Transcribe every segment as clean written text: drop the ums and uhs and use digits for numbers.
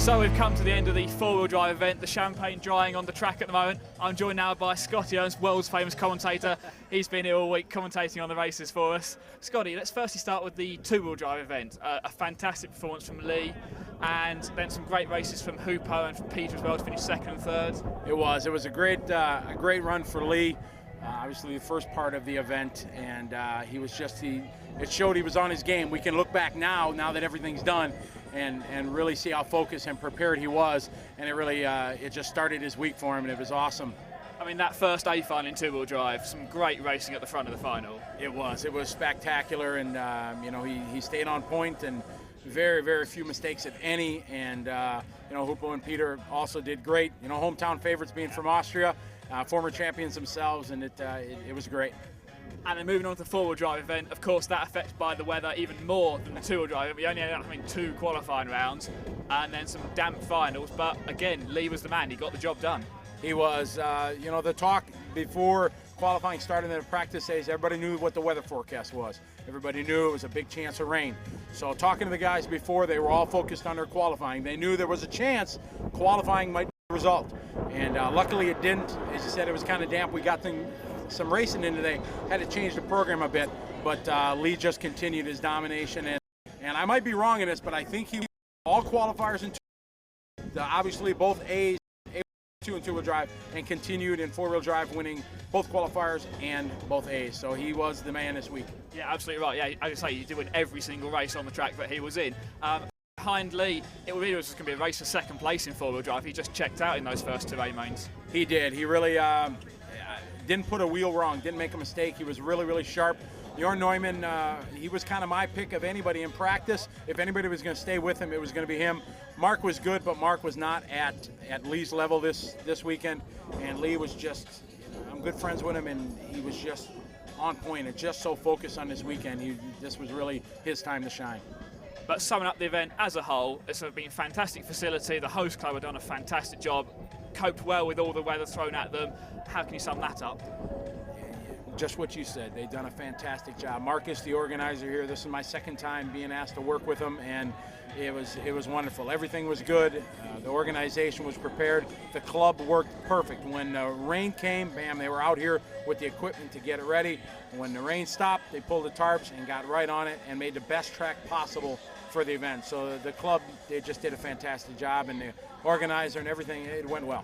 So we've come to the end of the four-wheel drive event, the champagne drying on the track at the moment. I'm joined now by Scotty, world's famous commentator. He's been here all week commentating on the races for us. Scotty, let's firstly start with the two-wheel drive event. A fantastic performance from Lee, and then some great races from Hoopo and from Peter as well to finish second and third. It was a great run for Lee. Obviously the first part of the event, and it showed he was on his game. We can look back now that everything's done, and really see how focused and prepared he was, and it just started his week for him, and it was awesome. I mean, that first A final in two-wheel drive, some great racing at the front of the final. It was spectacular, and he stayed on point, and very few mistakes if any, and Hoopo and Peter also did great. Hometown favorites being from Austria, former champions themselves, and it was great. And then moving on to the four-wheel drive event, of course that affected by the weather even more than the two-wheel drive. We only ended up having 2 qualifying rounds and then some damp finals, but again, Lee was the man. He got the job done. He was. The talk before qualifying started in the practice days, everybody knew what the weather forecast was. Everybody knew it was a big chance of rain. So talking to the guys before, they were all focused on their qualifying. They knew there was a chance qualifying might be the result. And luckily it didn't. As you said, it was kind of damp. We got some racing in today. Had to change the program a bit, but Lee just continued his domination. And I might be wrong in this, but I think he all qualifiers in obviously both A's, A2 and two-wheel drive, and continued in four-wheel drive, winning both qualifiers and both A's. So he was the man this week. Yeah, absolutely right. Yeah, as I say, he did win every single race on the track that he was in. Behind Lee, it was just going to be a race for second place in four-wheel drive. He just checked out in those first 2 A mains. He did. He really didn't put a wheel wrong, didn't make a mistake. He was really sharp. Jorn Neumann, he was kind of my pick of anybody in practice. If anybody was going to stay with him, it was going to be him. Mark was good, but Mark was not at Lee's level this weekend. And Lee was just, I'm good friends with him, and he was just on point and just so focused on this weekend. This was really his time to shine. But summing up the event as a whole, it's been a fantastic facility. The host club have done a fantastic job, coped well with all the weather thrown at them. How can you sum that up? Just what you said. They've done a fantastic job. Marcus, the organizer here, this is my second time being asked to work with him, and it was wonderful. Everything was good. The organization was prepared. The club worked perfect. When the rain came, bam, they were out here with the equipment to get it ready. When the rain stopped, they pulled the tarps and got right on it and made the best track possible for the event. So the club, they just did a fantastic job, and the organizer and everything, it went well.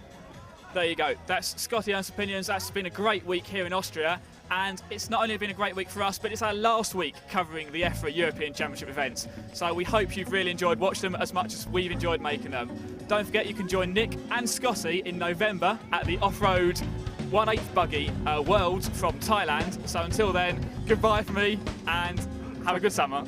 There you go. That's Scotty Ernst's opinions. That's been a great week here in Austria, and it's not only been a great week for us, but it's our last week covering the EFRA European Championship events. So we hope you've really enjoyed watching them as much as we've enjoyed making them. Don't forget you can join Nick and Scotty in November at the Off-Road 1/8 Buggy Worlds from Thailand. So until then, goodbye from me and have a good summer.